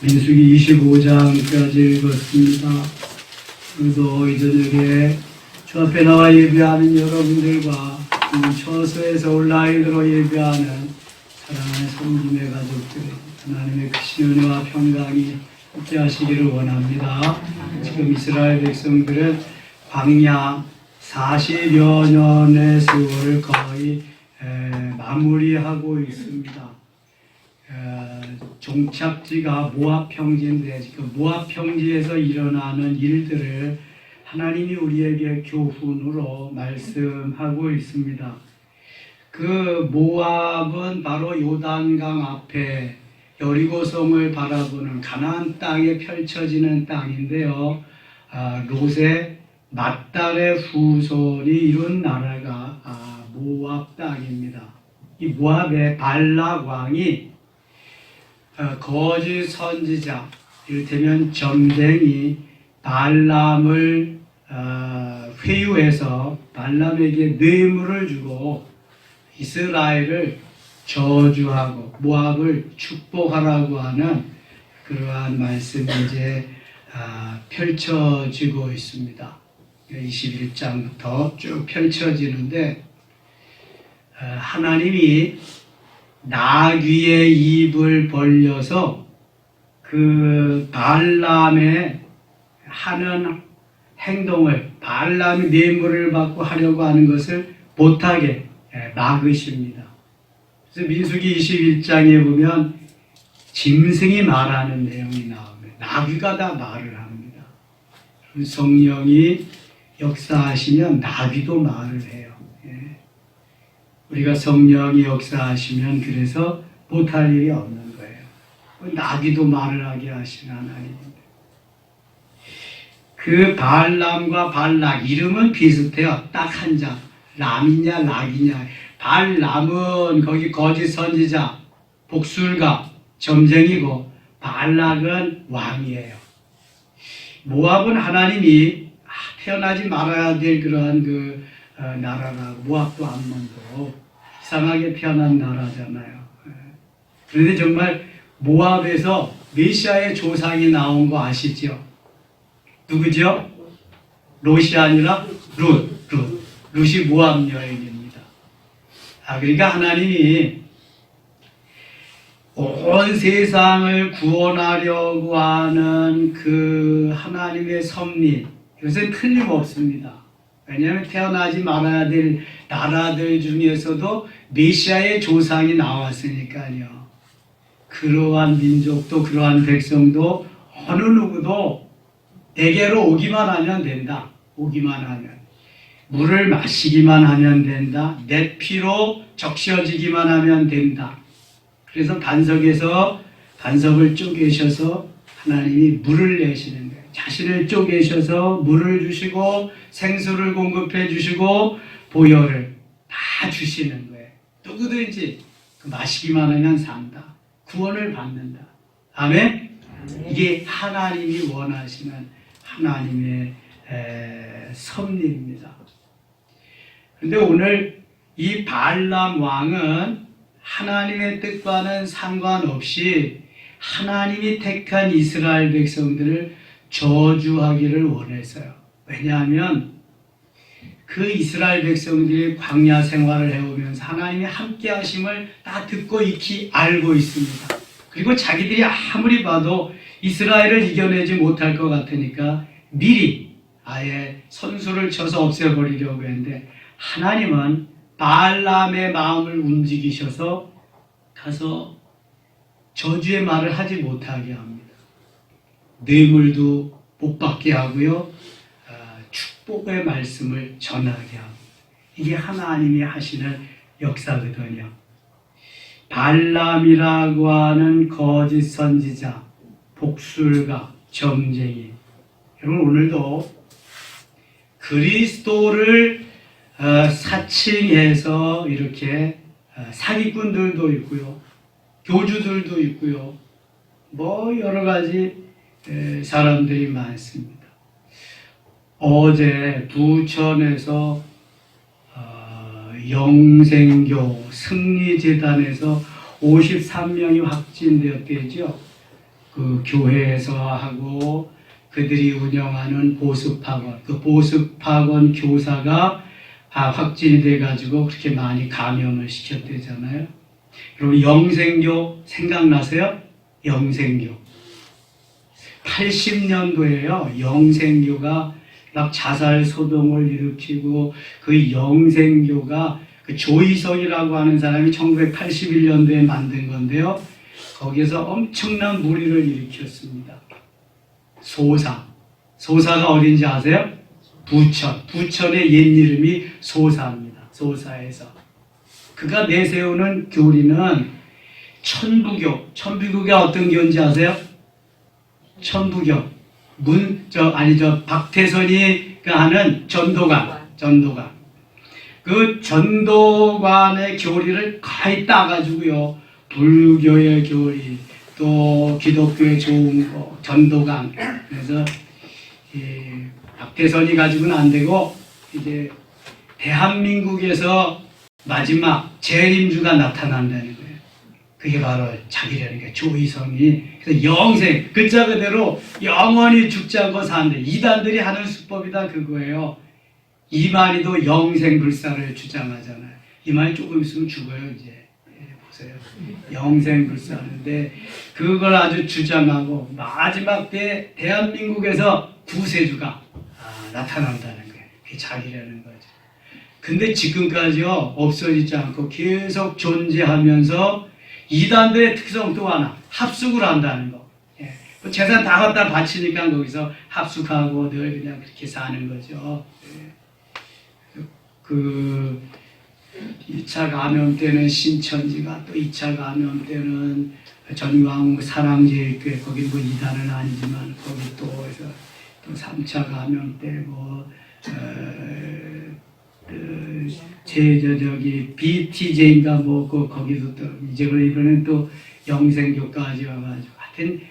민수기 25장까지 읽었습니다. 오늘도 이 저녁에 주 앞에 나와 예배하는 여러분들과 처소에서 온라인으로 예배하는 사랑하는 성김의 가족들, 하나님의 크신 은혜와 평강이 함께 하시기를 원합니다. 지금 이스라엘 백성들은 광야 40여 년의 세월을 거의 마무리하고 있습니다. 종착지가 모압 평지인데 지금 모압 평지에서 일어나는 일들을 하나님이 우리에게 교훈으로 말씀하고 있습니다. 그 모압은 바로 요단강 앞에 여리고성을 바라보는 가나안 땅에 펼쳐지는 땅인데요. 롯의 맏딸의 후손이 이룬 나라가 모압 땅입니다. 이 모압의 발락 왕이 거짓 선지자, 이를테면 점쟁이 발람을 회유해서 발람에게 뇌물을 주고 이스라엘을 저주하고 모압을 축복하라고 하는 그러한 말씀이 이제 펼쳐지고 있습니다. 21장부터 쭉 펼쳐지는데 하나님이 나귀의 입을 벌려서 그 발람의 하는 행동을, 발람이 뇌물을 받고 하려고 하는 것을 못하게 막으십니다. 그래서 민수기 21장에 보면 짐승이 말하는 내용이 나옵니다. 나귀가 다 말을 합니다. 성령이 역사하시면 나귀도 말을 해요. 우리가 성령이 역사하시면 그래서 못할 일이 없는 거예요. 나귀도 말을 하게 하신 하나님입니다. 그 발람과 발락 이름은 비슷해요. 딱 한 자. 람이냐 락이냐. 발람은 거기 거짓 선지자, 복술가, 점쟁이고 발락은 왕이에요. 모압은 하나님이 태어나지 말아야 될 그러한 나라라고, 모압도 암몬도 이상하게 태어난 나라잖아요. 그런데 정말 모압에서 메시아의 조상이 나온 거 아시죠? 누구죠? 롯이 아니라 룻이 모압 여인입니다. 그러니까 하나님이 온 세상을 구원하려고 하는 그 하나님의 섭리, 이것은 틀림없습니다. 왜냐하면 태어나지 말아야 될 나라들 중에서도 메시아의 조상이 나왔으니까요. 그러한 민족도 그러한 백성도 어느 누구도 내게로 오기만 하면 된다. 오기만 하면. 물을 마시기만 하면 된다. 내 피로 적셔지기만 하면 된다. 그래서 반석을 쪼개셔서 하나님이 물을 내시는 거예요. 자신을 쪼개셔서 물을 주시고 생수를 공급해 주시고 보혈을 다 주시는 거예요. 누구든지 마시기만 하면 산다. 구원을 받는다. 아멘? 이게 하나님이 원하시는 하나님의 섭리입니다. 그런데 오늘 이 발람 왕은 하나님의 뜻과는 상관없이 하나님이 택한 이스라엘 백성들을 저주하기를 원했어요. 왜냐하면 그 이스라엘 백성들이 광야 생활을 해오면서 하나님이 함께 하심을 다 듣고 익히 알고 있습니다. 그리고 자기들이 아무리 봐도 이스라엘을 이겨내지 못할 것 같으니까 미리 아예 선수를 쳐서 없애버리려고 했는데 하나님은 발람의 마음을 움직이셔서 가서 저주의 말을 하지 못하게 합니다. 뇌물도 못 받게 하고요. 축복의 말씀을 전하게 합니다. 이게 하나님이 하시는 역사거든요. 발람이라고 하는 거짓 선지자, 복술가, 점쟁이. 여러분 오늘도 그리스도를 사칭해서 이렇게 사기꾼들도 있고요. 교주들도 있고요. 뭐 여러 가지 사람들이 많습니다. 어제 부천에서 영생교 승리재단에서 53명이 확진되었대죠. 그 교회에서 하고 그들이 운영하는 보습학원, 그 보습학원 교사가 확진이 돼가지고 그렇게 많이 감염을 시켰대잖아요. 그리고 영생교 생각나세요? 영생교. 80년도에요. 영생교가 막 자살 소동을 일으키고 그 영생교가 그 조이성이라고 하는 사람이 1981년도에 만든 건데요. 거기에서 엄청난 무리를 일으켰습니다. 소사가 어딘지 아세요? 부천의 옛 이름이 소사입니다. 소사에서 그가 내세우는 교리는 천부교가 어떤 교인지 아세요? 천부교. 박태선이가 하는 전도관. 그 전도관의 교리를 거의 따가지고요. 불교의 교리, 또 기독교의 좋은 거, 전도관. 그래서 박태선이 가지고는 안 되고 이제 대한민국에서 마지막 재림주가 나타난다는 거예요. 그게 바로 자기라는 게 조이성이. 그래서 영생, 글자 그대로 영원히 죽지 않고 사는데 이단들이 하는 수법이다 그거예요. 이만희도 영생불사를 주장하잖아요. 이만희 조금 있으면 죽어요 이제. 보세요. 영생불사하는데 그걸 아주 주장하고 마지막 때 대한민국에서 구세주가 나타난다는 거예요. 그게 자기라는 거죠. 근데 지금까지요 없어지지 않고 계속 존재하면서 이단들의 특성 또 하나 합숙을 한다는 거. 예. 재산 다 갖다 바치니까 거기서 합숙하고 늘 그냥 그렇게 사는 거죠. 예. 그 2차 감염 때는 신천지가, 또 2차 감염 때는 전광 사랑제일교회, 거기 뭐 이단은 아니지만 거기 또 해서 또 3차 감염 때 뭐 BTJ인가 뭐 거기도 또 이제 이번엔 또 영생교까지 와가지고 하여튼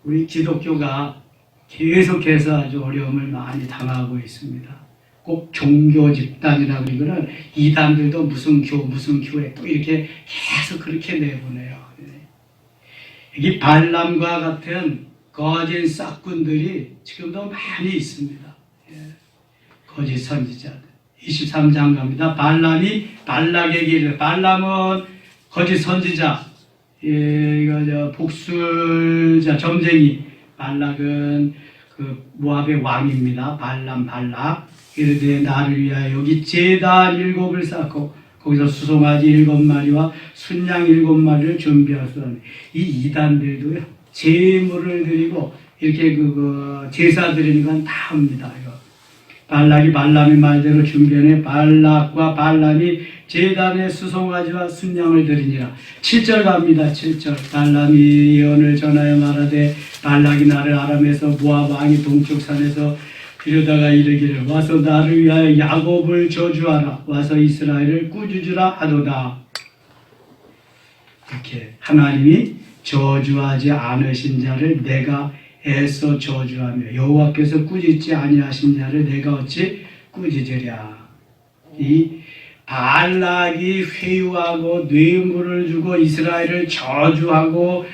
우리 기독교가 계속해서 아주 어려움을 많이 당하고 있습니다. 꼭 종교 집단이라고 이거는 이단들도 무슨 교회 또 이렇게 계속 그렇게 내보내요. 여기 발람과 같은 거짓 싹군들이 지금도 많이 있습니다. 거짓 선지자들. 23장 갑니다. 발람이 발락에게 이르되, 발람은 거짓 선지자, 복술자, 점쟁이. 발락은 그 모압의 왕입니다. 발락. 이르되 나를 위하여 여기 제단 7을 쌓고 거기서 수송아지 7마리와 순양 7마리를 준비하소서. 이 이단들도요, 제물을 드리고 이렇게 제사 드리는 건 다 합니다. 이거. 발락이 발람의 말대로 준비하네. 발락과 발람이 제단에 수송아지와 순양을 드리니라. 7절 갑니다. 7절. 발람이 예언을 전하여 말하되, 발락이 나를 아람에서 모압 왕이 동쪽 산에서 그러다가 이르기를, 와서 나를 위하여 야곱을 저주하라, 와서 이스라엘을 꾸짖으라 하도다. 이렇게 하나님이 저주하지 않으신 자를 내가 애써 저주하며 여호와께서 꾸짖지 아니하신 자를 내가 어찌 꾸짖으랴. 이 발락이 회유하고 뇌물을 주고 이스라엘을 저주하고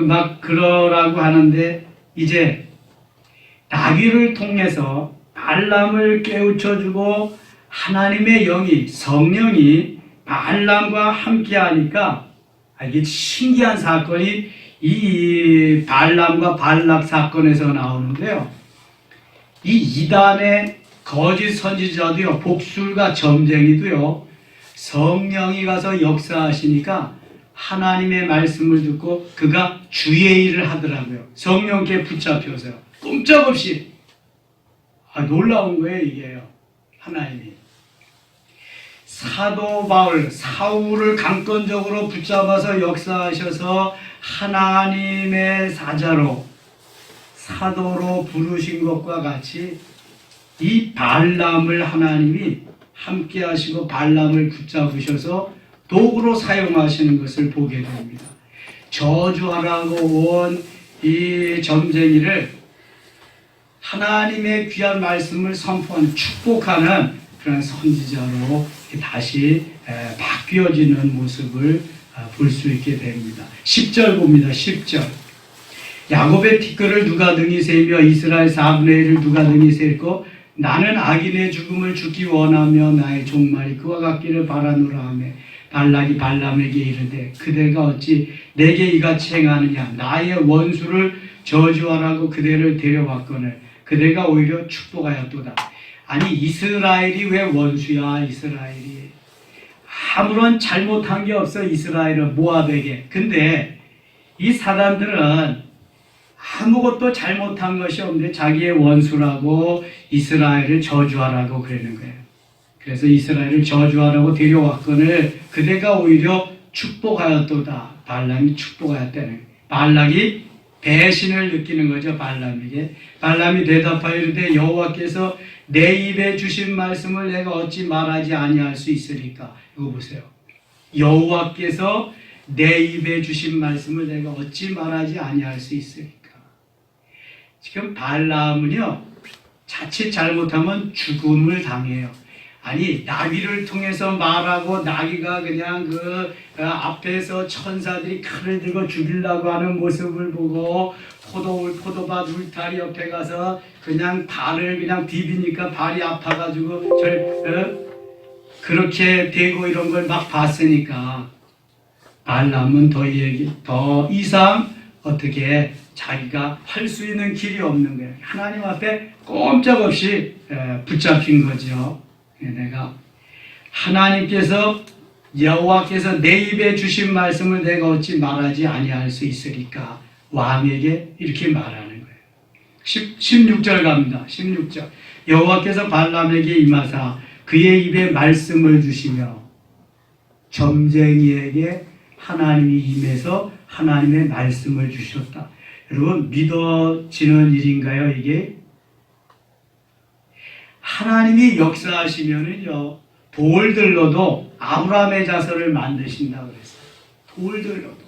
막 그러라고 하는데, 이제 다윗을 통해서 발람을 깨우쳐주고 하나님의 영이, 성령이 발람과 함께하니까 이게 신기한 사건이 이 발람과 발락 사건에서 나오는데요. 이 이단의 거짓 선지자도요, 복술과 점쟁이도요, 성령이 가서 역사하시니까 하나님의 말씀을 듣고 그가 주의 일을 하더라고요. 성령께 붙잡혀서요. 꼼짝없이. 놀라운 거예요, 이게요. 하나님이. 사도 바울, 사울을 강권적으로 붙잡아서 역사하셔서 하나님의 사자로, 사도로 부르신 것과 같이 이 발람을 하나님이 함께 하시고 발람을 붙잡으셔서 도구로 사용하시는 것을 보게 됩니다. 저주하라고 온 이 점쟁이를 하나님의 귀한 말씀을 선포하는, 축복하는 그런 선지자로 다시 바뀌어지는 모습을 볼 수 있게 됩니다. 10절 봅니다. 10절. 야곱의 티끌을 누가 등이 세며 이스라엘 4분의 1을 누가 등이 셀고 나는 악인의 죽음을 죽기 원하며 나의 종말이 그와 같기를 바라노라 하며 발락이 발람에게 이르되 그대가 어찌 내게 이같이 행하느냐 나의 원수를 저주하라고 그대를 데려왔거늘 그대가 오히려 축복하였도다. 아니 이스라엘이 왜 원수야? 이스라엘이 아무런 잘못한 게 없어. 이스라엘은 모압에게. 근데 이 사람들은 아무것도 잘못한 것이 없는데 자기의 원수라고 이스라엘을 저주하라고 그러는 거예요. 그래서 이스라엘을 저주하라고 데려왔거늘 그대가 오히려 축복하였도다. 발람이 축복하였다는 거예요. 발락이 배신을 느끼는 거죠. 발람에게. 발람이 대답하여 이르되 여호와께서 내 입에 주신 말씀을 내가 어찌 말하지 아니할 수 있으리까. 이거 보세요. 여호와께서 내 입에 주신 말씀을 내가 어찌 말하지 아니할 수 있으리까. 지금 발람은요 자칫 잘못하면 죽음을 당해요. 아니 나귀를 통해서 말하고 나귀가 그냥 그 앞에서 천사들이 칼을 들고 죽이려고 하는 모습을 보고 포도밭 울타리 옆에 가서 그냥 발을 그냥 디비니까 발이 아파가지고 그렇게 되고 이런 걸 막 봤으니까 발람은 더 이상 어떻게 자기가 할 수 있는 길이 없는 거예요. 하나님 앞에 꼼짝없이 붙잡힌 거죠. 내가 하나님께서 여호와께서 내 입에 주신 말씀을 내가 어찌 말하지 아니할 수 있으리까. 왕에게 이렇게 말하는 거예요. 16절 갑니다. 16절 여호와께서 발람에게 임하사 그의 입에 말씀을 주시며 점쟁이에게 하나님이 임해서 하나님의 말씀을 주셨다. 여러분 믿어지는 일인가요 이게? 하나님이 역사하시면은요 돌들로도 아브라함의 자손을 만드신다고 그랬어요. 돌들로도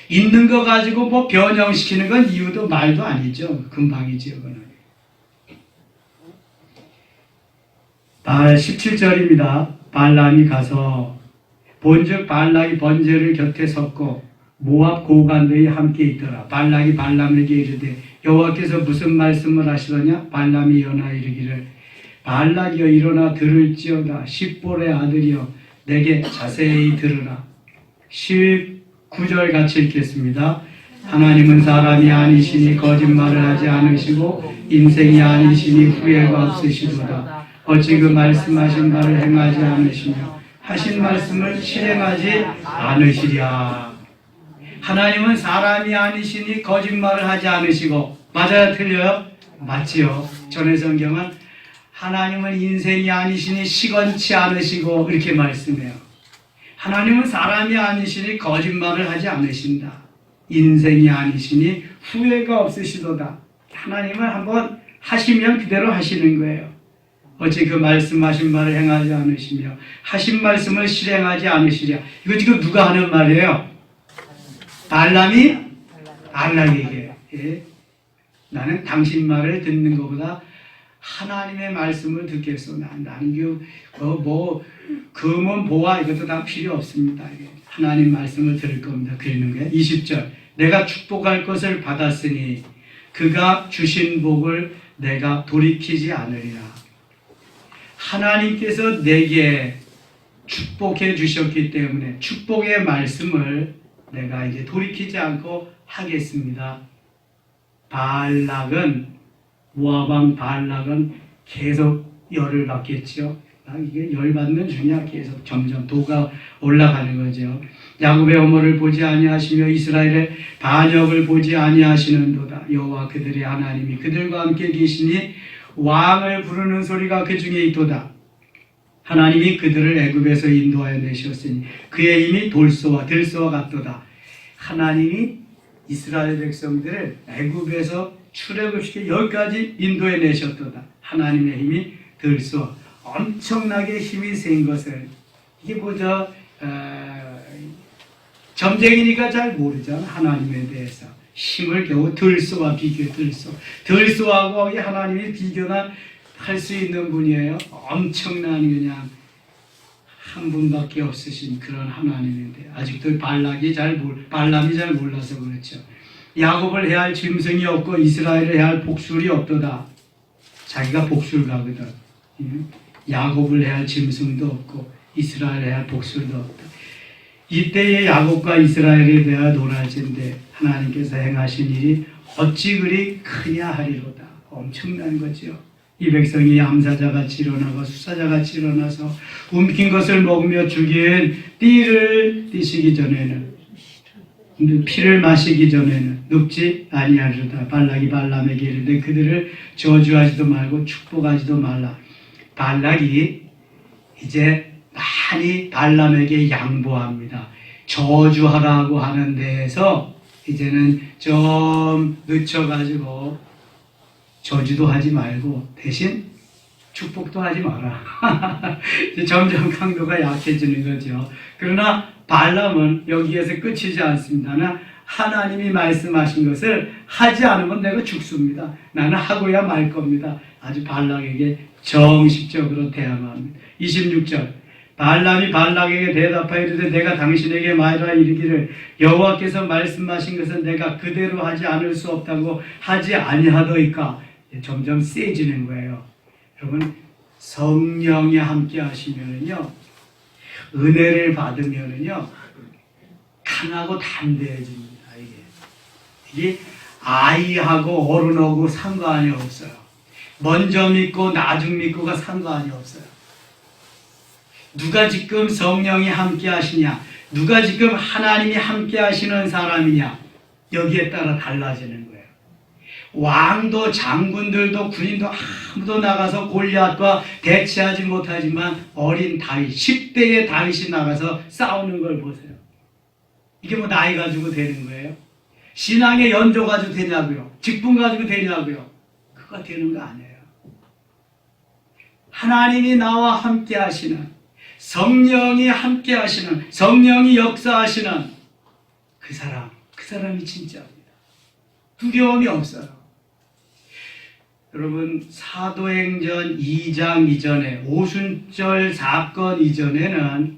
있는 거 가지고 뭐 변형시키는 건 이유도 말도 아니죠. 금방이지요. 그거는. 17절입니다. 발람이 가서 본즉 발락이 번제를 곁에 섰고 모압 고관들이 함께 있더라. 발락이 발람에게 이르되 여호와께서 무슨 말씀을 하시더냐? 발람이 일어나 이르기를 발락이여 일어나 들을지어다. 십볼의 아들이여 내게 자세히 들으라. 19절 같이 읽겠습니다. 하나님은 사람이 아니시니 거짓말을 하지 않으시고 인생이 아니시니 후회가 없으시도다. 어찌 그 말씀하신 바를 행하지 않으시며 하신 말씀을 실행하지 않으시랴. 하나님은 사람이 아니시니 거짓말을 하지 않으시고 맞아요? 틀려요? 맞지요. 전의 성경은 하나님은 인생이 아니시니 시건치 않으시고 이렇게 말씀해요. 하나님은 사람이 아니시니 거짓말을 하지 않으신다. 인생이 아니시니 후회가 없으시도다. 하나님은 한번 하시면 그대로 하시는 거예요. 어찌 그 말씀하신 바를 행하지 않으시며 하신 말씀을 실행하지 않으시랴. 이거 지금 누가 하는 말이에요? 발람이 발락에게. 예. 나는 당신 말을 듣는 것보다 하나님의 말씀을 듣겠소. 나는 금은 보아 이것도 다 필요 없습니다. 하나님 말씀을 들을 겁니다. 그러는 거예요. 20절 내가 축복할 것을 받았으니 그가 주신 복을 내가 돌이키지 않으리라. 하나님께서 내게 축복해 주셨기 때문에 축복의 말씀을 내가 이제 돌이키지 않고 하겠습니다. 발락은 모압왕 발락은 계속 열을 받겠죠. 이게 열받는 중이야. 계속 점점 도가 올라가는 거죠. 야곱의 어머를 보지 아니하시며 이스라엘의 반역을 보지 아니하시는도다. 여호와 그들의 하나님이 그들과 함께 계시니 왕을 부르는 소리가 그 중에 있도다. 하나님이 그들을 애굽에서 인도하여 내셨으니 그의 힘이 돌소와 들소와 같도다. 하나님이 이스라엘 백성들을 애굽에서 출애굽시켜 여기까지 인도해 내셨도다. 하나님의 힘이 들소 엄청나게 힘이 센 것을 이게 뭐죠? 점쟁이니까 잘 모르잖아. 하나님에 대해서 힘을 겨우 들소와 비교 들소하고 하나님이 비교나 할 수 있는 분이에요. 엄청난 그냥 한 분밖에 없으신 그런 하나님인데 아직도 발람이 잘 몰라서 그렇죠. 야곱을 해야 할 짐승이 없고 이스라엘을 해야 할 복술이 없도다. 자기가 복술가거든. 야곱을 해야 할 짐승도 없고 이스라엘을 해야 할 복술도 없다. 이때의 야곱과 이스라엘에 대하여 놀랄진대 하나님께서 행하신 일이 어찌 그리 크냐 하리로다. 엄청난 거죠. 이 백성이 암사자같이 일어나고 수사자같이 일어나서 움킨 것을 먹으며 죽인 띠를 띠시기 전에는, 피를 마시기 전에는 눕지 아니하리로다. 발락이 발람에게 이르되 그들을 저주하지도 말고 축복하지도 말라. 발락이 이제 많이 발람에게 양보합니다. 저주하라고 하는 데에서 이제는 좀 늦춰가지고 저주도 하지 말고 대신 축복도 하지 마라. 점점 강도가 약해지는 거죠. 그러나 발람은 여기에서 끝이지 않습니다. 하나님이 말씀하신 것을 하지 않으면 내가 죽습니다. 나는 하고야 말 겁니다. 아주 발락에게 정식적으로 대항합니다. 26절 발람이 발락에게 대답하여 이르되 내가 당신에게 말하여 이르기를 여호와께서 말씀하신 것은 내가 그대로 하지 않을 수 없다고 하지 아니하더이까. 점점 세지는 거예요. 여러분 성령이 함께 하시면은요, 은혜를 받으면은요 강하고 담대해집니다. 이게 아이하고 어른하고 상관이 없어요. 먼저 믿고 나중 믿고가 상관이 없어요. 누가 지금 성령이 함께 하시냐, 누가 지금 하나님이 함께 하시는 사람이냐, 여기에 따라 달라지는 거예요. 왕도 장군들도 군인도 아무도 나가서 골리앗과 대치하지 못하지만 어린 다윗, 10대의 다윗이 나가서 싸우는 걸 보세요. 이게 뭐 나이 가지고 되는 거예요? 신앙의 연조 가지고 되냐고요? 직분 가지고 되냐고요? 그거 되는 거 아니에요. 하나님이 나와 함께 하시는, 성령이 함께 하시는, 성령이 역사하시는 그 사람이 진짜입니다. 두려움이 없어요. 여러분 사도행전 2장 이전에 오순절 사건 이전에는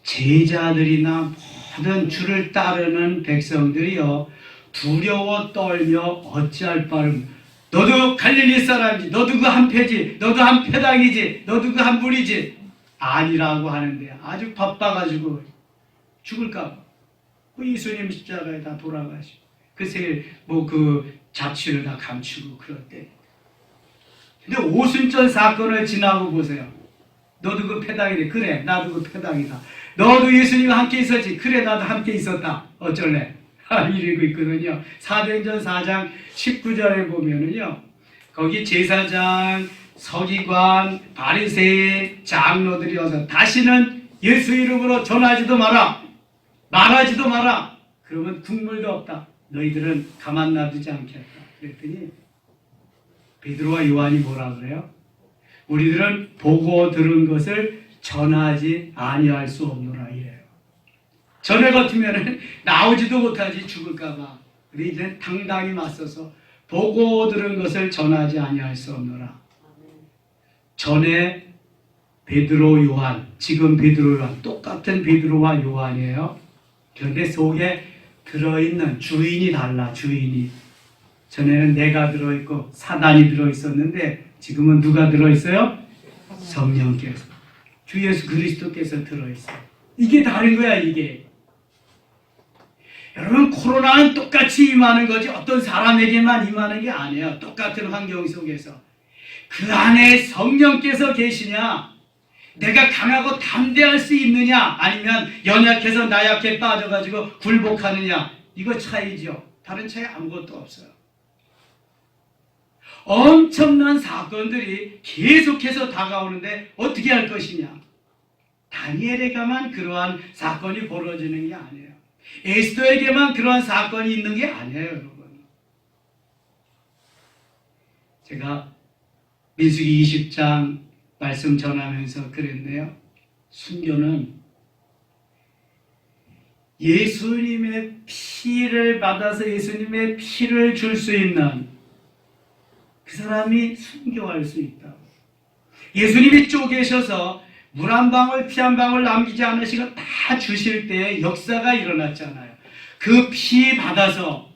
제자들이나 모든 주를 따르는 백성들이요 두려워 떨며 어찌할 바를 너도 갈릴리 사람이지, 너도 그 한 패지, 너도 한 패당이지, 너도 그 한 무리지 아니라고 하는데 아주 바빠가지고 죽을까 봐 그 예수님 십자가에 다 돌아가시고 그 자취를 다 감추고 그럴 때. 근데 오순절 사건을 지나고 보세요. 너도 그 패당이래. 그래 나도 그 패당이다. 너도 예수님과 함께 있었지. 그래 나도 함께 있었다. 어쩔래? 이러고 있거든요. 사도행전 4장 19절에 보면은요, 거기 제사장, 서기관, 바리새인, 장로들이 와서 다시는 예수 이름으로 전하지도 마라, 말하지도 마라. 그러면 국물도 없다. 너희들은 가만 놔두지 않겠다. 그랬더니 베드로와 요한이 뭐라 그래요? 우리들은 보고 들은 것을 전하지 아니할 수 없노라 이래요. 전에 같으면 나오지도 못하지, 죽을까 봐. 우리 이제 당당히 맞서서 보고 들은 것을 전하지 아니할 수 없노라. 전에 베드로 요한, 지금 베드로 요한, 똑같은 베드로와 요한이에요. 그런데 속에 들어있는 주인이 달라. 주인이 전에는 내가 들어있고 사단이 들어있었는데 지금은 누가 들어있어요? 성령께서, 주 예수 그리스도께서 들어있어요. 이게 다른 거야. 이게 여러분 코로나는 똑같이 임하는 거지 어떤 사람에게만 임하는 게 아니에요. 똑같은 환경 속에서 그 안에 성령께서 계시냐, 내가 강하고 담대할 수 있느냐, 아니면 연약해서 나약해 빠져가지고 굴복하느냐, 이거 차이죠. 다른 차이 아무것도 없어요. 엄청난 사건들이 계속해서 다가오는데 어떻게 할 것이냐. 다니엘에게만 그러한 사건이 벌어지는 게 아니에요. 에스더에게만 그러한 사건이 있는 게 아니에요. 여러분, 제가 민수기 20장 말씀 전하면서 그랬네요. 순교는 예수님의 피를 받아서 예수님의 피를 줄 수 있는 그 사람이 순교할 수 있다. 예수님이 쪼개셔서 물 한 방울 피 한 방울 남기지 않으시고 다 주실 때 역사가 일어났잖아요. 그 피 받아서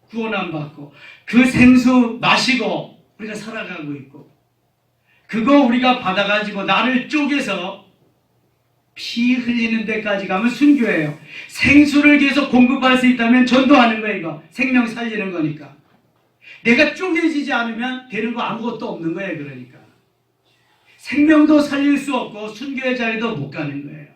구원 안 받고 그 생수 마시고 우리가 살아가고 있고 그거 우리가 받아가지고 나를 쪼개서 피 흘리는 데까지 가면 순교예요. 생수를 계속 공급할 수 있다면 전도하는 거예요. 이거 생명 살리는 거니까. 내가 쪼개지지 않으면 되는 거 아무것도 없는 거예요. 그러니까 생명도 살릴 수 없고 순교의 자리도 못 가는 거예요.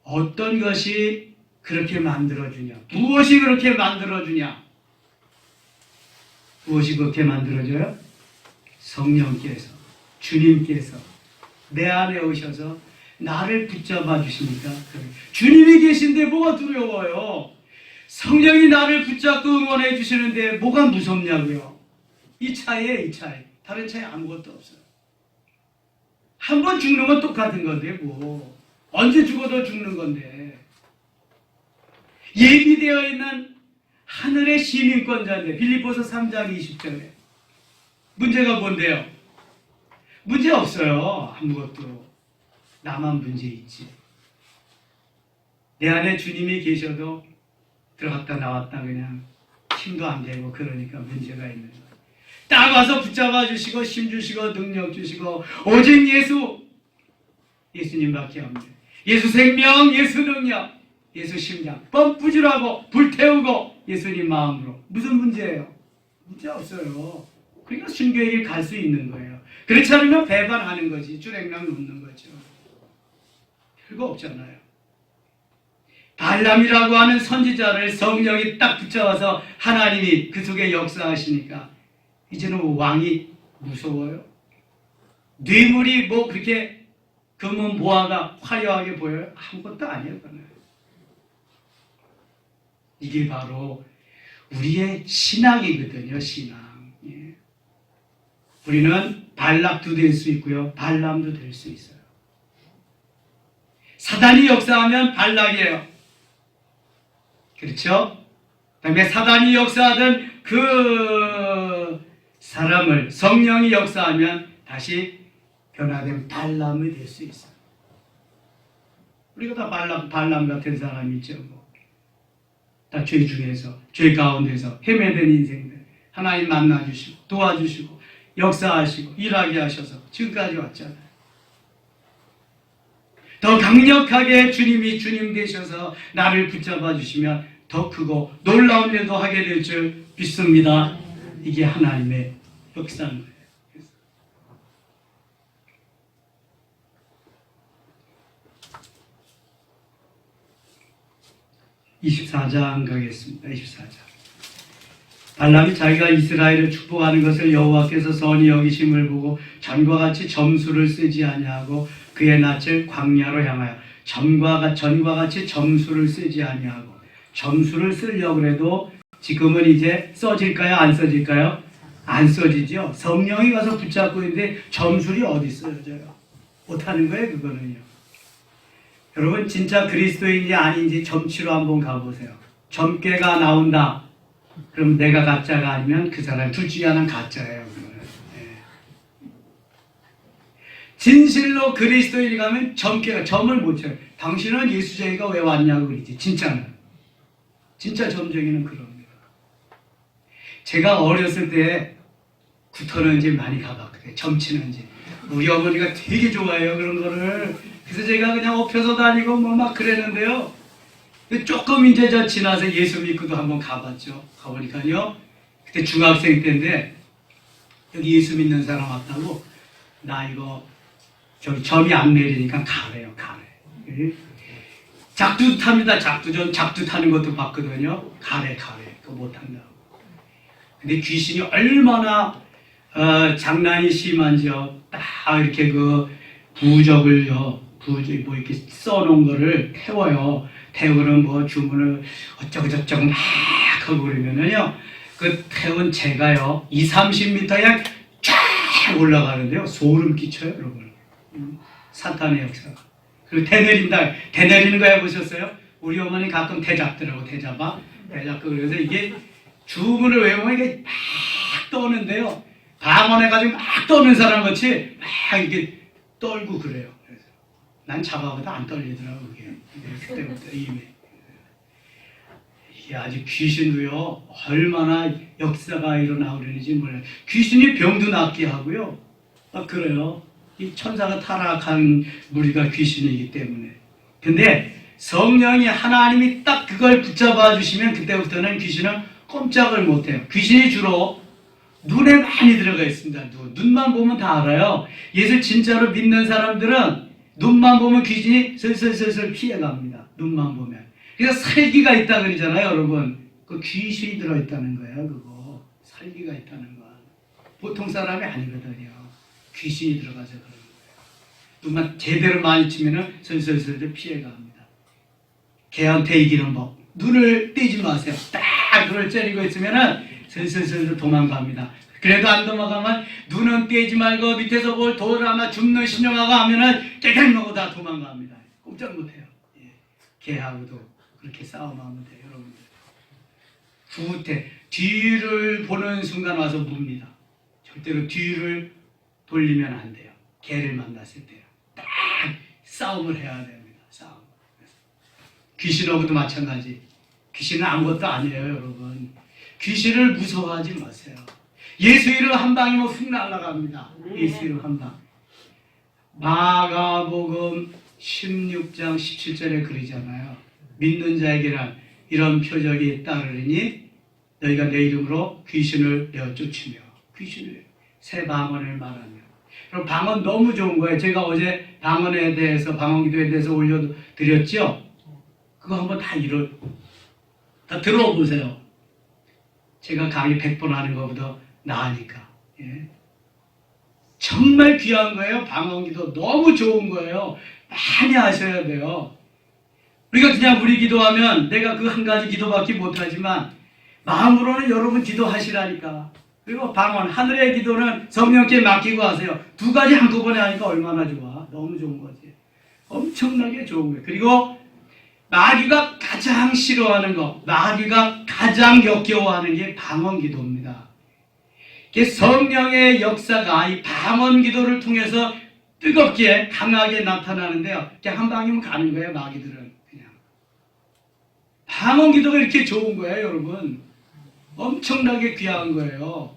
어떤 것이 그렇게 만들어주냐? 무엇이 그렇게 만들어주냐? 무엇이 그렇게 만들어줘요? 성령께서, 주님께서 내 안에 오셔서 나를 붙잡아 주시니까. 주님이 계신데 뭐가 두려워요? 성령이 나를 붙잡고 응원해 주시는데 뭐가 무섭냐고요? 이 차이에 이 차이. 다른 차이 아무것도 없어요. 한 번 죽는 건 똑같은 건데 뭐. 언제 죽어도 죽는 건데. 예비되어 있는 하늘의 시민권자인데 빌립보서 3장 20절에 문제가 뭔데요? 문제 없어요. 아무것도. 나만 문제 있지. 내 안에 주님이 계셔도 들어갔다 나왔다 그냥 힘도 안 되고 그러니까 문제가 있는 거예요. 딱 와서 붙잡아 주시고 힘 주시고 능력 주시고 오직 예수님밖에 없네. 예수 생명, 예수 능력, 예수 심장 펌프질하고 불태우고 예수님 마음으로. 무슨 문제예요? 문제 없어요. 그러니까 순교의 길 갈 수 있는 거예요. 그렇지 않으면 배반하는 거지. 주랭랑 놓는 거죠. 별거 없잖아요. 발람이라고 하는 선지자를 성령이 딱 붙잡아서 하나님이 그 속에 역사하시니까 이제는 왕이 무서워요? 뇌물이 뭐 그렇게 금은 모아가 화려하게 보여요? 아무것도 아니에요. 그거는. 이게 바로 우리의 신앙이거든요. 신앙. 예. 우리는 발락도 될 수 있고요. 발람도 될 수 있어요. 사단이 역사하면 발락이에요. 그렇죠? 그 다음에 사단이 역사하던 그 사람을 성령이 역사하면 다시 변화된 발람이 될 수 있어요. 우리가 다 발람 같은 사람이 있죠. 뭐. 다 죄 중에서, 죄 가운데서 헤매던 인생들 하나님 만나주시고 도와주시고 역사하시고 일하게 하셔서 지금까지 왔잖아요. 더 강력하게 주님이 주님 되셔서 나를 붙잡아 주시면 더 크고 놀라운 일도 하게 될 줄 믿습니다. 이게 하나님의 역사인 거예요. 24장 가겠습니다. 24장. 발람이 자기가 이스라엘을 축복하는 것을 여호와께서 선히 여기심을 보고 전과 같이 점수를 쓰지 아니하고 그의 낯을 광야로 향하여 전과 같이 점수를 쓰지 아니하고. 점수를 쓰려고 해도 지금은 이제 써질까요? 안 써질까요? 안 써지죠. 성령이 가서 붙잡고 있는데 점술이 어디 써져요? 못하는 거예요. 그거는요. 여러분 진짜 그리스도인지 아닌지 점치러 한번 가보세요. 점괘가 나온다. 그럼 내가 가짜가 아니면 그 사람 둘 중에 하나는 가짜예요. 네. 진실로 그리스도인이 가면 점괘가 점을 못 쳐요. 당신은 예수쟁이가 왜 왔냐고 그러지. 진짜는. 진짜 점쟁이는 그럽니다. 제가 어렸을 때 구터는 집 많이 가봤거든요. 점치는 집. 우리 어머니가 되게 좋아해요. 그런 거를. 그래서 제가 그냥 엎혀서 다니고 뭐 막 그랬는데요. 조금 이제 저 지나서 예수 믿고도 한번 가봤죠. 가보니까요. 그때 중학생 때인데 여기 예수 믿는 사람 왔다고 나 이거 저기 점이 안 내리니까 가래요. 가래. 작두 탑니다. 작두 타는 것도 봤거든요. 가래. 그거 못 한다고. 근데 귀신이 얼마나 장난이 심한지요. 딱 이렇게 그 부적을요. 부적 뭐 이렇게 써놓은 거를 태워요. 태우는 뭐 주문을 어쩌고저쩌고 막 하고 그러면은요. 그 태운 제가요. 20-30m 그냥 쫙 올라가는데요. 소름 끼쳐요, 여러분. 사탄의 역사가. 그리고 대내리는 거 해보셨어요? 우리 어머니 가끔 대잡더라고. 대잡고 그래서 이게 주문을 외우면 이게 막 떠는데요. 방언해가지고 막 떠는 사람 같이 막 이렇게 떨고 그래요. 그래서 난 잡아보다 안 떨리더라고. 그게 그때부터 이게 아주 귀신도요 얼마나 역사가 일어나오려는지 몰라요. 귀신이 병도 낫게 하고요. 그래요. 이 천사가 타락한 무리가 귀신이기 때문에. 근데 성령이 하나님이 딱 그걸 붙잡아 주시면 그때부터는 귀신은 꼼짝을 못해요. 귀신이 주로 눈에 많이 들어가 있습니다. 눈만 보면 다 알아요. 예수 진짜로 믿는 사람들은 눈만 보면 귀신이 슬슬슬슬 피해갑니다. 눈만 보면. 그래서 살기가 있다 그러잖아요, 여러분. 그 귀신이 들어있다는 거예요, 그거. 살기가 있다는 건. 보통 사람이 아니거든요. 귀신이 들어가서 그러는 거예요. 눈만 제대로 많이 치면은 슬슬슬 피해갑니다. 개한테 이기는 법. 눈을 떼지 마세요. 딱 눈을 째리고 있으면은 슬슬슬 도망갑니다. 그래도 안 도망가면 눈은 떼지 말고 밑에서 뭘 돌아나 죽는 신용하고 하면은 깨끗 먹고 다 도망갑니다. 꼼짝 못해요. 예. 개하고도 그렇게 싸움하면 돼요, 여러분들. 후퇴, 뒤를 보는 순간 와서 묻니다. 절대로 뒤를 돌리면 안 돼요. 개를 만났을 때요. 딱 싸움을 해야 됩니다. 싸움. 귀신하고도 마찬가지. 귀신은 아무것도 아니에요, 여러분. 귀신을 무서워하지 마세요. 예수 이름 한 방이면 훅 날아갑니다. 예수 이름 한 방. 마가복음 16장 17절에 그러잖아요. 믿는 자에게는 이런 표적이 따르니 너희가 내 이름으로 귀신을 내어 쫓으며 귀신을 새 방언을 말하며. 그럼 방언 너무 좋은 거예요. 제가 어제 방언에 대해서 방언기도에 대해서 올려드렸죠. 그거 한번 다 들어보세요. 제가 강의 100번 하는 것보다 나으니까. 예. 정말 귀한 거예요. 방언기도 너무 좋은 거예요. 많이 하셔야 돼요. 우리가 그냥 우리 기도하면 내가 그 한 가지 기도밖에 못하지만 마음으로는 여러분 기도하시라니까. 그리고 방언, 하늘의 기도는 성령께 맡기고 하세요. 두 가지 한꺼번에 하니까 얼마나 좋아. 너무 좋은 거지. 엄청나게 좋은 거예요. 그리고 마귀가 가장 싫어하는 거, 마귀가 가장 역겨워하는 게 방언 기도입니다. 성령의 역사가 이 방언 기도를 통해서 뜨겁게 강하게 나타나는데요. 한 방이면 가는 거예요, 마귀들은. 그냥. 방언 기도가 이렇게 좋은 거예요, 여러분. 엄청나게 귀한 거예요.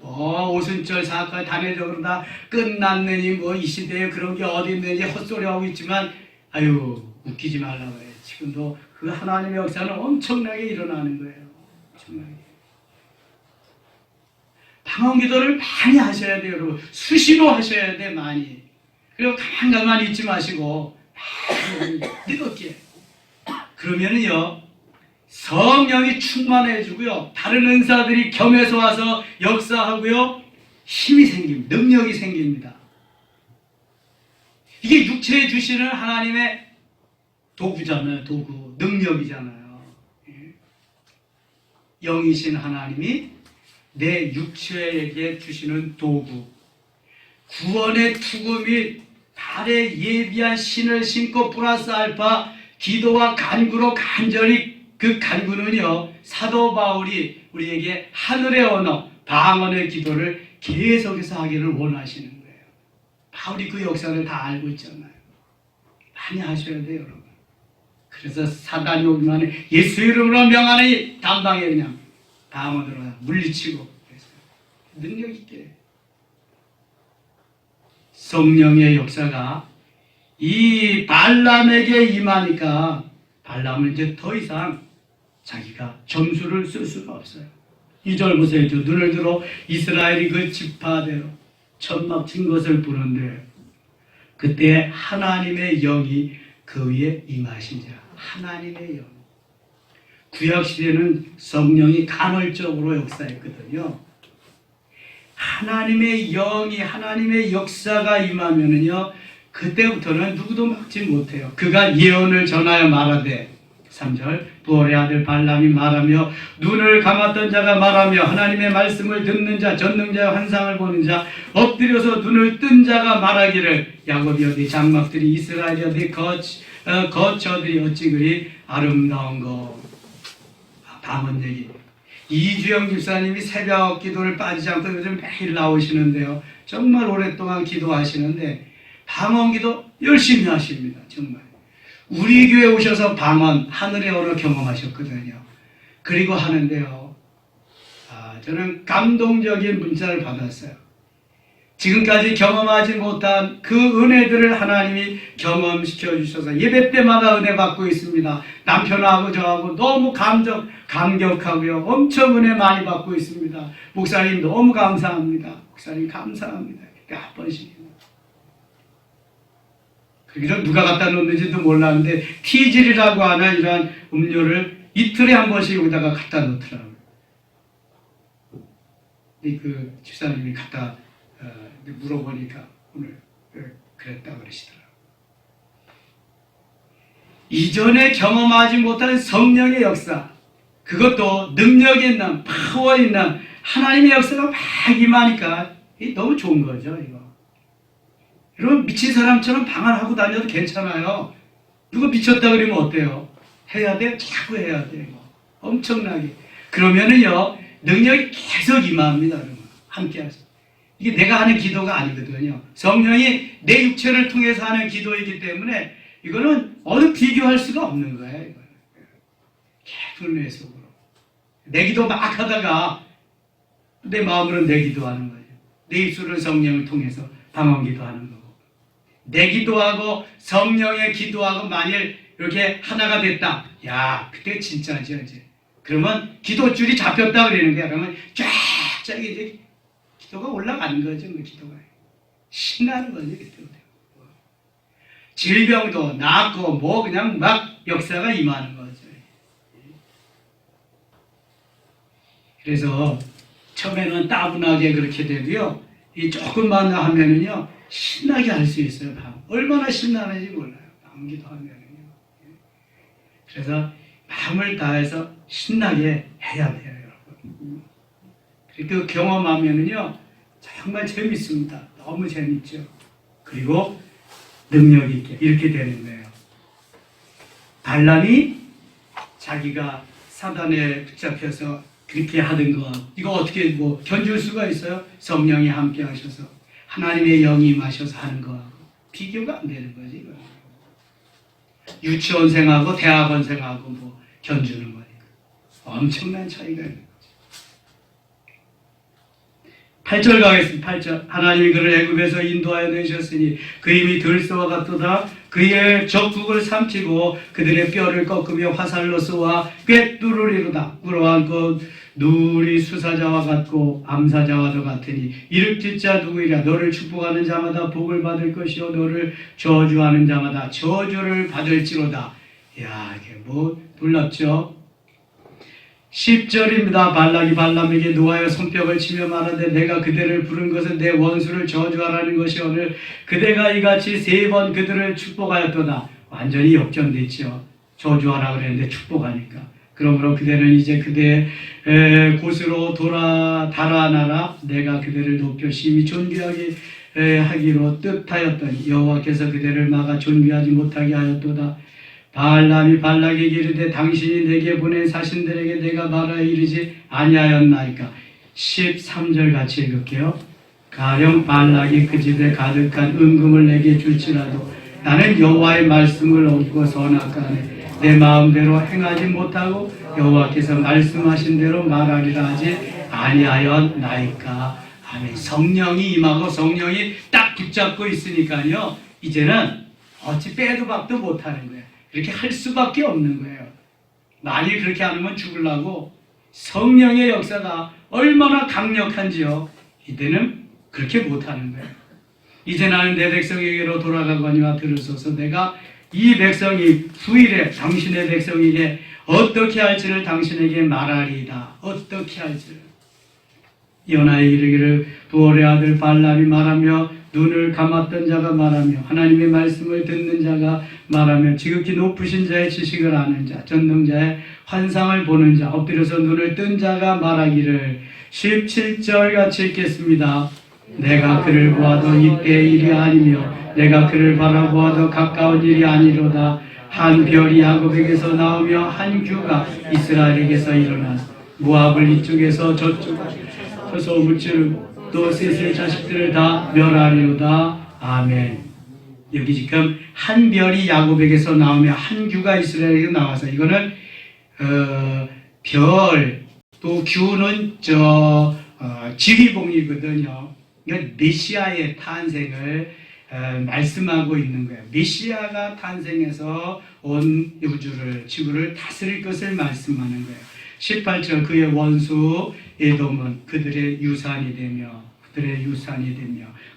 오순절 사건 단회적으로 다 끝났느니 이 시대에 그런 게 어디 있는지 헛소리하고 있지만 아유 웃기지 말라고 해요. 지금도 그 하나님의 역사는 엄청나게 일어나는 거예요. 엄청나게. 방언 기도를 많이 하셔야 돼요, 여러분. 수시로 하셔야 돼, 많이. 그리고 가만히 있지 마시고 뜨겁게. 그러면은요 성령이 충만해지고요 다른 은사들이 겸해서 와서 역사하고요 힘이 생깁니다. 능력이 생깁니다. 이게 육체에 주시는 하나님의 도구잖아요. 도구, 능력이잖아요. 영이신 하나님이 내 육체에게 주시는 도구, 구원의 투구 및 달에 예비한 신을 신고 플러스 알파 기도와 간구로 간절히 그 간구는요 사도 바울이 우리에게 하늘의 언어 방언의 기도를 계속해서 하기를 원하시는 거예요. 바울이 그 역사를 다 알고 있잖아요. 많이 하셔야 돼요, 여러분. 그래서 사단이 오기만 해 예수 이름으로 명하니 단방에 그냥 방언으로 물리치고 그래서 능력 있게 성령의 역사가 이 발람에게 임하니까 발람은 이제 더 이상 자기가 점수를 쓸 수가 없어요. 2절 보세요. 눈을 들어 이스라엘이 그 지파대로 천막 친 것을 보는데 그때 하나님의 영이 그 위에 임하신지라. 하나님의 영. 구약시대는 성령이 간헐적으로 역사했거든요. 하나님의 영이 하나님의 역사가 임하면은요 그때부터는 누구도 막지 못해요. 그가 예언을 전하여 말하되 3절 부올의 아들 발람이 말하며 눈을 감았던 자가 말하며 하나님의 말씀을 듣는 자 전능자 환상을 보는 자 엎드려서 눈을 뜬 자가 말하기를 야곱이 어디 장막들이 이스라엘이 어디 거처들이 어찌 그리 아름다운 거. 방언 얘기. 이주영 집사님이 새벽 기도를 빠지지 않고 요즘 매일 나오시는데요. 정말 오랫동안 기도하시는데 방언 기도 열심히 하십니다. 정말. 우리 교회 오셔서 방언, 하늘의 언어 경험하셨거든요. 그리고 하는데요. 저는 감동적인 문자를 받았어요. 지금까지 경험하지 못한 그 은혜들을 하나님이 경험시켜 주셔서 예배 때마다 은혜 받고 있습니다. 남편하고 저하고 너무 감격하고요. 엄청 은혜 많이 받고 있습니다. 목사님 너무 감사합니다. 목사님 감사합니다. 몇 번씩이나. 그기는 누가 갖다 놓는지도 몰랐는데 티질이라고 하는 이런 음료를 이틀에 한 번씩 여기다가 갖다 놓더라고요. 그 집사님이 갖다 물어보니까 오늘 그랬다 그러시더라고요. 이전에 경험하지 못한 성령의 역사, 그것도 능력 있는, 파워 있는 하나님의 역사가 막 임하니까 너무 좋은 거죠. 이거. 여러분 미친 사람처럼 방언하고 다녀도 괜찮아요. 누가 미쳤다 그러면 어때요? 해야 돼? 자꾸 해야 돼. 엄청나게. 그러면은요 능력이 계속 임합니다. 여러분. 함께 하세요. 이게 내가 하는 기도가 아니거든요. 성령이 내 육체를 통해서 하는 기도이기 때문에 이거는 어느 비교할 수가 없는 거예요. 이거는. 계속 내 속으로. 내 기도 막 하다가 내 마음으로는 내 기도하는 거예요. 내 입술은 성령을 통해서 방언 기도하는 거고. 내 기도하고 성령의 기도하고 만일 이렇게 하나가 됐다. 야, 그때 진짜죠, 이제. 그러면 기도줄이 잡혔다 그러는 거야. 그러면 쫙 이제 기도가 올라가는 거죠, 그 기도가. 신나는 거죠, 기도가. 질병도 낫고 뭐 그냥 막 역사가 임하는 거죠. 그래서 처음에는 따분하게 그렇게 되고요. 이 조금만 하면은요 신나게 할 수 있어요. 얼마나 신나는지 몰라요. 방기도 하면은요. 그래서 마음을 다해서 신나게 해야 돼요, 여러분. 그 경험하면은요 정말 재밌습니다. 너무 재밌죠. 그리고 능력 있게 이렇게 되는 거예요. 발람이 자기가 사단에 붙잡혀서 그렇게 하던 거 이거 어떻게 뭐 견줄 수가 있어요? 성령이 함께 하셔서 하나님의 영이 임하셔서 하는 거하고 비교가 안 되는 거지. 이거. 유치원생하고 대학원생하고 뭐 견주는 거니까 엄청난 차이가 있는 거죠. 8절 가겠습니다. 8절 하나님이 그를 애굽에서 인도하여 내셨으니 그 힘이 들소와 같도다. 그의 적국을 삼키고 그들의 뼈를 꺾으며 화살로 쏘아 꿰뚫으리로다. 꿇어앉고 누리 수사자와 같고 암사자와도 같으니 일으킬 자 누구이랴. 너를 축복하는 자마다 복을 받을 것이요 너를 저주하는 자마다 저주를 받을지로다. 이야, 이게 뭐 놀랍죠? 10절입니다. 발락이 발람에게 노하여 손뼉을 치며 말하되 내가 그대를 부른 것은 내 원수를 저주하라는 것이 오늘 그대가 이같이 3번 그들을 축복하였도다. 완전히 역전됐죠. 저주하라 그랬는데 축복하니까. 그러므로 그대는 이제 그대의 곳으로 달아나라. 내가 그대를 높여 심히 존귀하게 하기로 뜻하였더니 여호와께서 그대를 막아 존귀하지 못하게 하였도다. 발람이 발락에게 이르되 당신이 내게 보낸 사신들에게 내가 말하여 이르지 아니하였나이까. 13절 같이 읽을게요. 가령 발락이 그 집에 가득한 은금을 내게 줄지라도 나는 여호와의 말씀을 얻고 선악하네. 내 마음대로 행하지 못하고 여호와께서 말씀하신 대로 말하리라 하지 아니하였나이까. 아멘. 성령이 임하고 성령이 딱 붙잡고 있으니까요 이제는 어찌 빼도 박도 못하는 거예요. 이렇게 할 수밖에 없는 거예요. 만일 그렇게 안 하면 죽으려고. 성령의 역사가 얼마나 강력한지요. 이때는 그렇게 못하는 거예요. 이제 나는 내 백성에게로 돌아가거니와 들으소서. 내가 이 백성이 후일에 당신의 백성에게 어떻게 할지를 당신에게 말하리이다. 어떻게 할지를. 요나의 이르기를 부올의 아들 발람이 말하며 눈을 감았던 자가 말하며 하나님의 말씀을 듣는 자가 말하며 지극히 높으신 자의 지식을 아는 자 전능자의 환상을 보는 자 엎드려서 눈을 뜬 자가 말하기를. 17절 같이 읽겠습니다. 내가 그를 보아도 이때의 일이 아니며 내가 그를 바라보아도 가까운 일이 아니로다. 한 별이 야곱에게서 나오며 한 규가 이스라엘에게서 일어나 모압을 이쪽에서 저쪽에서 무찌르고 또 셋의 자식들을 다 멸하리로다. 아멘. 여기 지금 한 별이 야곱에게서 나오며 한 규가 이스라엘에게서 나와서 이거는 별 또 규는 지휘봉이거든요. 이건 메시아의 탄생을 말씀하고 있는 거예요. 메시아가 탄생해서 온 우주를 지구를 다스릴 것을 말씀하는 거예요. 18절 그의 원수 에돔은 그들의 유산이 되며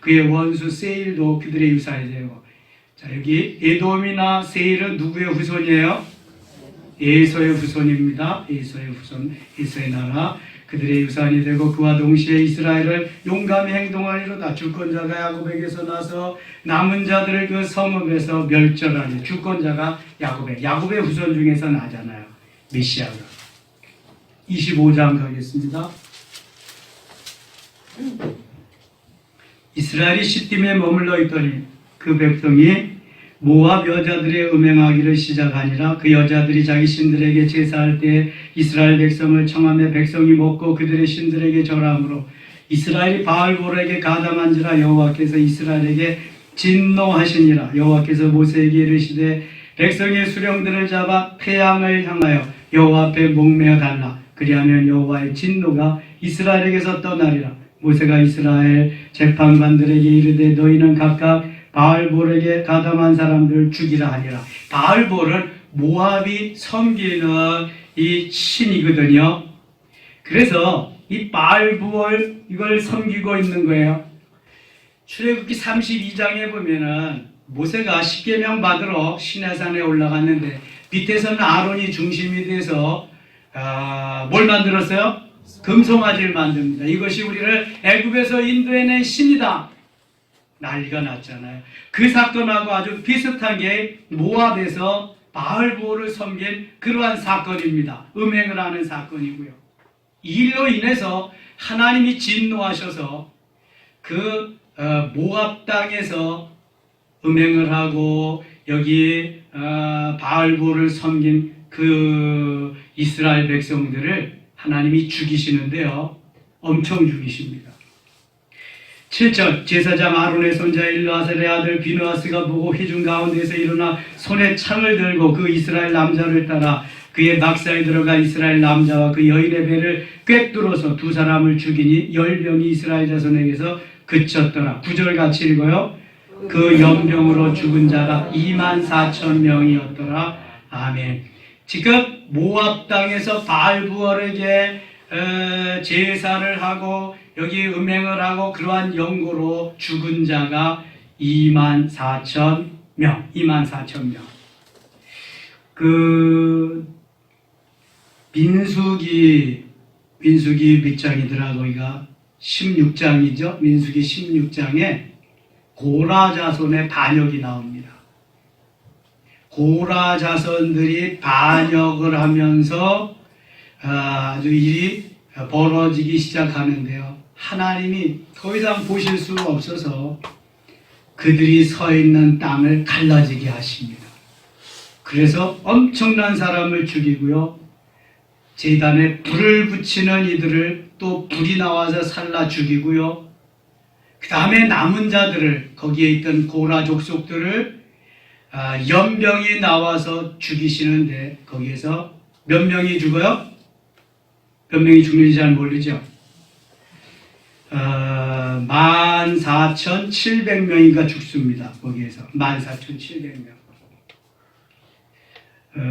그의 원수 세일도 그들의 유산이 되고. 자, 여기 에돔이나 세일은 누구의 후손이에요? 에서의 후손입니다. 에서의 후손, 에서의 나라 그들의 유산이 되고 그와 동시에 이스라엘을 용감히 행동하리로다. 주권자가 야곱에게서 나서 남은 자들을 그 성읍에서 멸절하리. 주권자가 야곱의 후손 중에서 나잖아요. 메시아가. 25장 가겠습니다. 이스라엘이 시딤에 머물러 있더니 그 백성이 모압 여자들의 음행하기를 시작하니라. 그 여자들이 자기 신들에게 제사할 때 이스라엘 백성을 청하며 백성이 먹고 그들의 신들에게 절하므로 이스라엘이 바알볼에게 가담한지라. 여호와께서 이스라엘에게 진노하시니라. 여호와께서 모세에게 이르시되 백성의 수령들을 잡아 태양을 향하여 여호와 앞에 목매어 달라. 그리하면 여호와의 진노가 이스라엘에게서 떠나리라. 모세가 이스라엘 재판관들에게 이르되 너희는 각각 바알볼에게 가담한 사람들을 죽이라 하니라. 바알볼은 모압이 섬기는 이 신이거든요. 그래서 이 바알볼 이걸 섬기고 있는 거예요. 출애굽기 32장에 보면은 모세가 십계명 받으러 시내산에 올라갔는데 밑에서는 아론이 중심이 돼서 뭘 만들었어요? 금송아지를 만듭니다. 이것이 우리를 애굽에서 인도해낸 신이다. 난리가 났잖아요. 그 사건하고 아주 비슷한 게 모압에서 바알볼을 섬긴 그러한 사건입니다. 음행을 하는 사건이고요. 이 일로 인해서 하나님이 진노하셔서 그 모압 땅에서 음행을 하고 여기 바알볼을 섬긴 그 이스라엘 백성들을 하나님이 죽이시는데요. 엄청 죽이십니다. 7절 제사장 아론의 손자 일르아살의 아들 비느하스가 보고 회중 가운데서 일어나 손에 창을 들고 그 이스라엘 남자를 따라 그의 막사에 들어가 이스라엘 남자와 그 여인의 배를 꿰뚫어서 두 사람을 죽이니 열병이 이스라엘 자손에게서 그쳤더라. 9절 같이 읽어요. 그 연병으로 죽은 자가 24,000명이었더라. 아멘. 지금 모압 땅에서 바알부얼에게 제사를 하고 여기 음행을 하고 그러한 연고로 죽은 자가 24,000명. 그 민수기 몇 장이더라. 거기가 16장이죠. 민수기 16장에 고라 자손의 반역이 나옵니다. 고라 자손들이 반역을 하면서 아주 일이 벌어지기 시작하는데요. 하나님이 더 이상 보실 수 없어서 그들이 서 있는 땅을 갈라지게 하십니다. 그래서 엄청난 사람을 죽이고요. 제단에 불을 붙이는 이들을 또 불이 나와서 살라 죽이고요. 그 다음에 남은 자들을 거기에 있던 고라 족속들을 연병이 나와서 죽이시는데 거기에서 몇 명이 죽어요? 몇 명이 죽는지 잘 모르죠. 14,700명인가 죽습니다. 거기에서 14,700명.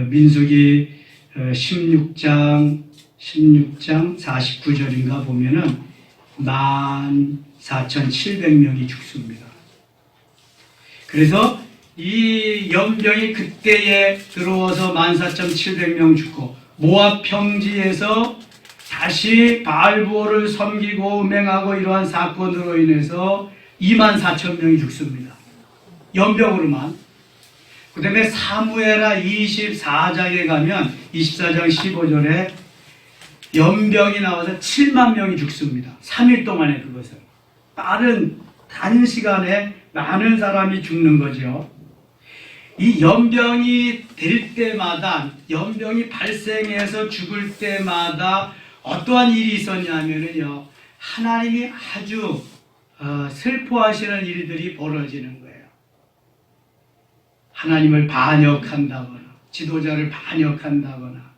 민수기 16장 49절인가 보면은 14,700명이 죽습니다. 그래서 이 연병이 그때에 들어와서 14,700명 죽고 모압 평지에서 다시 바알부얼을 섬기고 음행하고 이러한 사건으로 인해서 24,000명이 죽습니다. 연병으로만. 그 다음에 사무엘하 24장에 가면 24장 15절에 연병이 나와서 7만 명이 죽습니다. 3일 동안에 그것을. 빠른 단시간에 많은 사람이 죽는 거죠. 이 연병이 될 때마다, 연병이 발생해서 죽을 때마다 어떠한 일이 있었냐면요. 하나님이 아주 슬퍼하시는 일들이 벌어지는 거예요. 하나님을 반역한다거나 지도자를 반역한다거나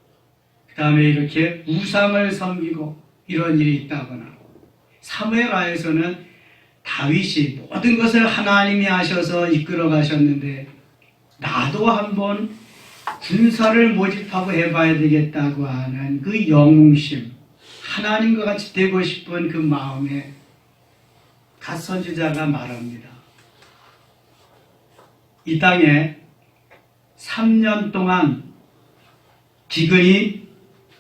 그 다음에 이렇게 우상을 섬기고 이런 일이 있다거나 사무엘하에서는 다윗이 모든 것을 하나님이 하셔서 이끌어 가셨는데 나도 한번 군사를 모집하고 해봐야 되겠다고 하는 그 영웅심, 하나님과 같이 되고 싶은 그 마음에 갓 선지자가 말합니다. 이 땅에 3년 동안 기근이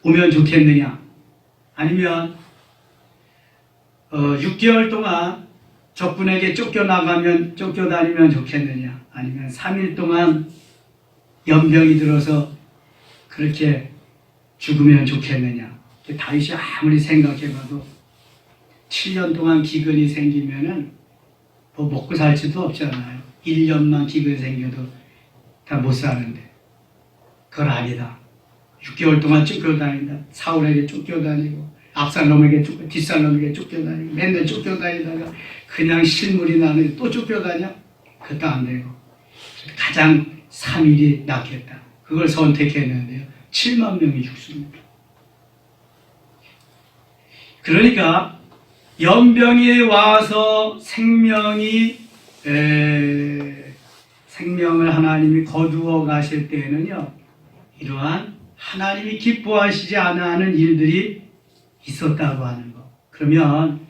오면 좋겠느냐, 아니면 6개월 동안 적군에게 쫓겨다니면 좋겠느냐, 아니면 3일 동안 연병이 들어서 그렇게 죽으면 좋겠느냐. 다윗이 아무리 생각해봐도 7년 동안 기근이 생기면은 뭐 먹고 살지도 없잖아요. 1년만 기근 생겨도 다 못 사는데 그건 아니다. 6개월 동안 쫓겨다닌다. 사울에게 쫓겨다니고 압살롬에게 뒷살롬에게 쫓겨다니고 맨날 쫓겨다니다가 그냥 실물이 나는데 또 쫓겨다녀? 그것도 안 되고 가장 3일이 낫겠다. 그걸 선택했는데요. 7만 명이 죽습니다. 그러니까 연병이 와서 생명을 하나님이 거두어 가실 때에는요, 이러한 하나님이 기뻐하시지 않는 일들이 있었다고 하는 거. 그러면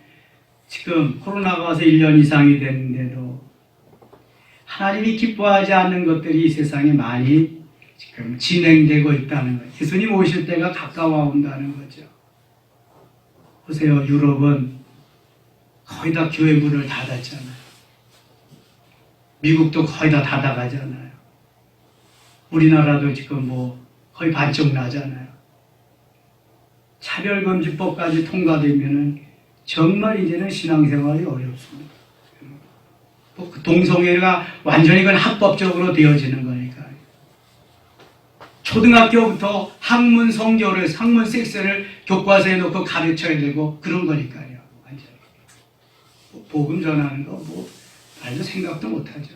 지금 코로나가 와서 1년 이상이 됐는데도 하나님이 기뻐하지 않는 것들이 이 세상에 많이 지금 진행되고 있다는 거예요. 예수님 오실 때가 가까워 온다는 거죠. 보세요. 유럽은 거의 다 교회 문을 닫았잖아요. 미국도 거의 다 닫아가잖아요. 우리나라도 지금 뭐 거의 반쪽 나잖아요. 차별금지법까지 통과되면은 정말 이제는 신앙생활이 어렵습니다. 동성애가 완전히 그건 합법적으로 되어지는 거니까. 초등학교부터 학문 성교를, 학문 섹스를 교과서에 넣고 가르쳐야 되고 그런 거니까요. 완전. 복음 전하는 거 뭐 말도 생각도 못하죠.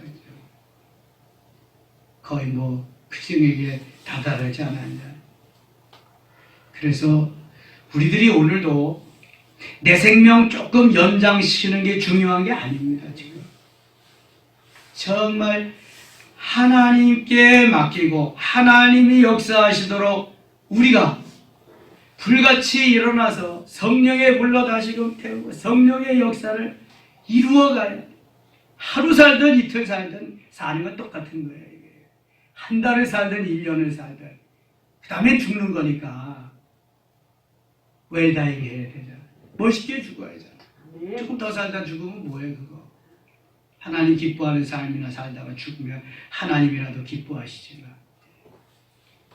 거의 뭐 그중에게 다다르지 않았냐. 그래서 우리들이 오늘도 내 생명 조금 연장시키는 게 중요한 게 아닙니다. 지금 정말 하나님께 맡기고 하나님이 역사하시도록 우리가 불같이 일어나서 성령의 불로 다시금 태우고 성령의 역사를 이루어가야 돼. 하루 살든 이틀 살든 사는 건 똑같은 거예요. 한 달을 살든 1년을 살든 그 다음에 죽는 거니까 웰다잉 해야 되잖아. 멋있게 죽어야잖아. 조금 더 살다 죽으면 뭐해 그거. 하나님 기뻐하는 삶이나 살다가 죽으면 하나님이라도 기뻐하시지만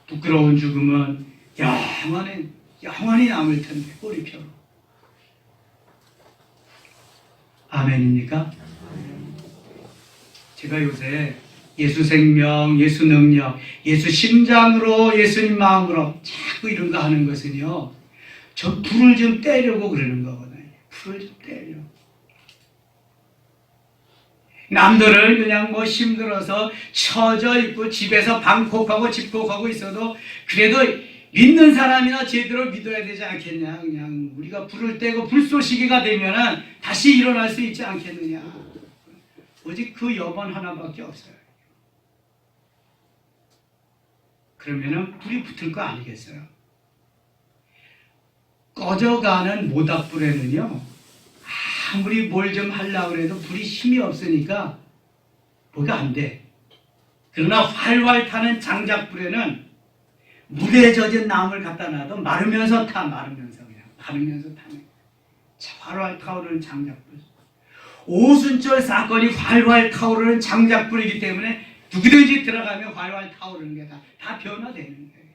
부끄러운 죽음은 영원히 남을 텐데 꼬리표로. 아멘입니까? 제가 요새 예수 생명, 예수 능력, 예수 심장으로, 예수님 마음으로 자꾸 이런 거 하는 것은요, 저 불을 좀 떼려고 그러는 거거든요. 불을 좀 떼려. 남들은 그냥 뭐 힘들어서 처져 있고 집에서 방콕하고 집콕하고 있어도 그래도 믿는 사람이나 제대로 믿어야 되지 않겠냐. 그냥 우리가 불을 떼고 불쏘시개가 되면은 다시 일어날 수 있지 않겠느냐. 오직 그 여번 하나밖에 없어요. 그러면은 불이 붙을 거 아니겠어요? 꺼져가는 모닥불에는요, 아무리 뭘 좀 하려고 해도 불이 힘이 없으니까 뭐가 안 돼. 그러나 활활 타는 장작불에는 물에 젖은 나무를 갖다 놔도 마르면서 마르면서 타네. 활활 타오르는 장작불. 오순절 사건이 활활 타오르는 장작불이기 때문에 누구든지 들어가면 활활 타오르는 게 다 변화되는 거예요.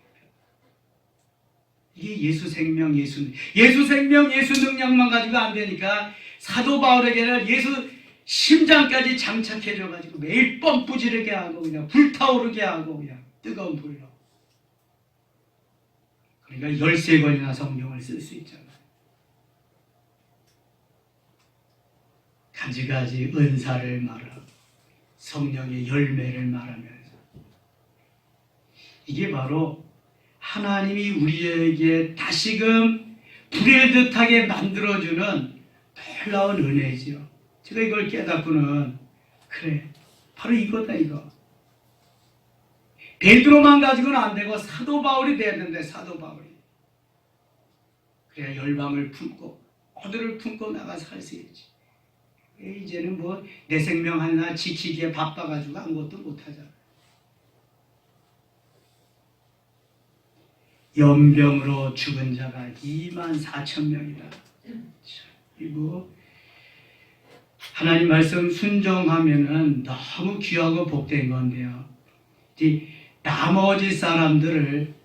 이게 예수 생명, 예수 능력만 가지고 안 되니까 사도 바울에게는 예수 심장까지 장착해줘가지고 매일 펌프 지르게 하고 그냥 불타오르게 하고 그냥 뜨거운 불로. 그러니까 13권이나 성경을 쓸 수 있잖아요. 가지가지 은사를 말하고 성령의 열매를 말하면서 이게 바로 하나님이 우리에게 다시금 불의듯하게 만들어주는 놀라운 은혜지요. 제가 이걸 깨닫고는 그래, 바로 이거다 이거. 베드로만 가지고는 안 되고 사도 바울이 돼야 되는데 사도 바울이 그래야 열방을 품고 모두를 품고 나가 살 수 있지. 이제는 뭐 내 생명 하나 지키기에 바빠가지고 아무것도 못하잖아. 연병으로 죽은 자가 24,000명이다. 이거 하나님 말씀 순종하면은 너무 귀하고 복된 건데요. 나머지 사람들을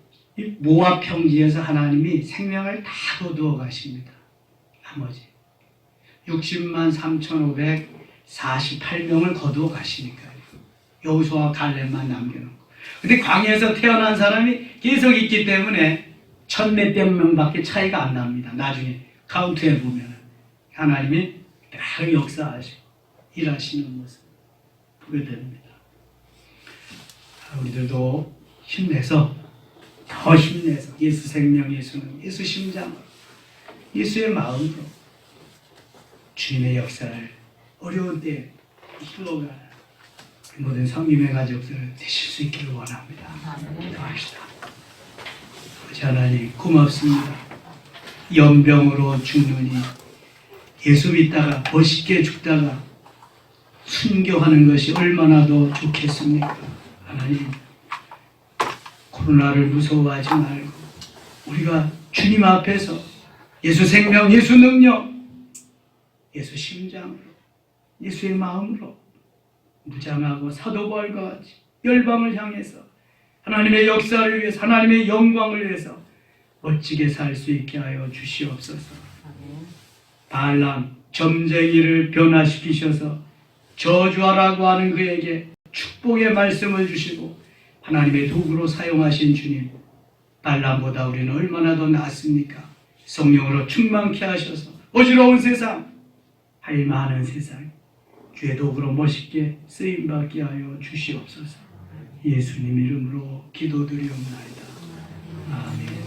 모압 평지에서 하나님이 생명을 다 거두어 가십니다. 나머지 60만 3,548명을 거두어 가시니까요. 여호수아와 갈렙만 남겨놓고. 근데 광야에서 태어난 사람이 계속 있기 때문에 1,000몇 명밖에 차이가 안 납니다. 나중에 카운트해 보면 하나님이 다 역사하시고 일하시는 모습 보게 됩니다. 우리들도 힘내서 더 힘내서 예수 생명, 예수는 예수 심장으로 예수의 마음으로 주님의 역사를 어려운 때에 이끌어가는 모든 성김의 가족들 되실 수 있기를 원합니다. 기도합시다. 아버지 하나님 고맙습니다. 연병으로 죽느니 예수 믿다가 멋있게 죽다가 순교하는 것이 얼마나 더 좋겠습니까? 하나님 코로나를 무서워하지 말고 우리가 주님 앞에서 예수 생명, 예수 능력, 예수 심장으로 예수의 마음으로 무장하고 사도 바울과 같이 열방을 향해서 하나님의 역사를 위해서 하나님의 영광을 위해서 멋지게 살 수 있게 하여 주시옵소서. 발람 점쟁이를 변화시키셔서 저주하라고 하는 그에게 축복의 말씀을 주시고 하나님의 도구로 사용하신 주님, 발람보다 우리는 얼마나 더 낫습니까? 성령으로 충만케 하셔서 어지러운 세상, 할 많은 세상 주의 도구로 멋있게 쓰임받게 하여 주시옵소서. 예수님 이름으로 기도드리옵나이다. 아멘.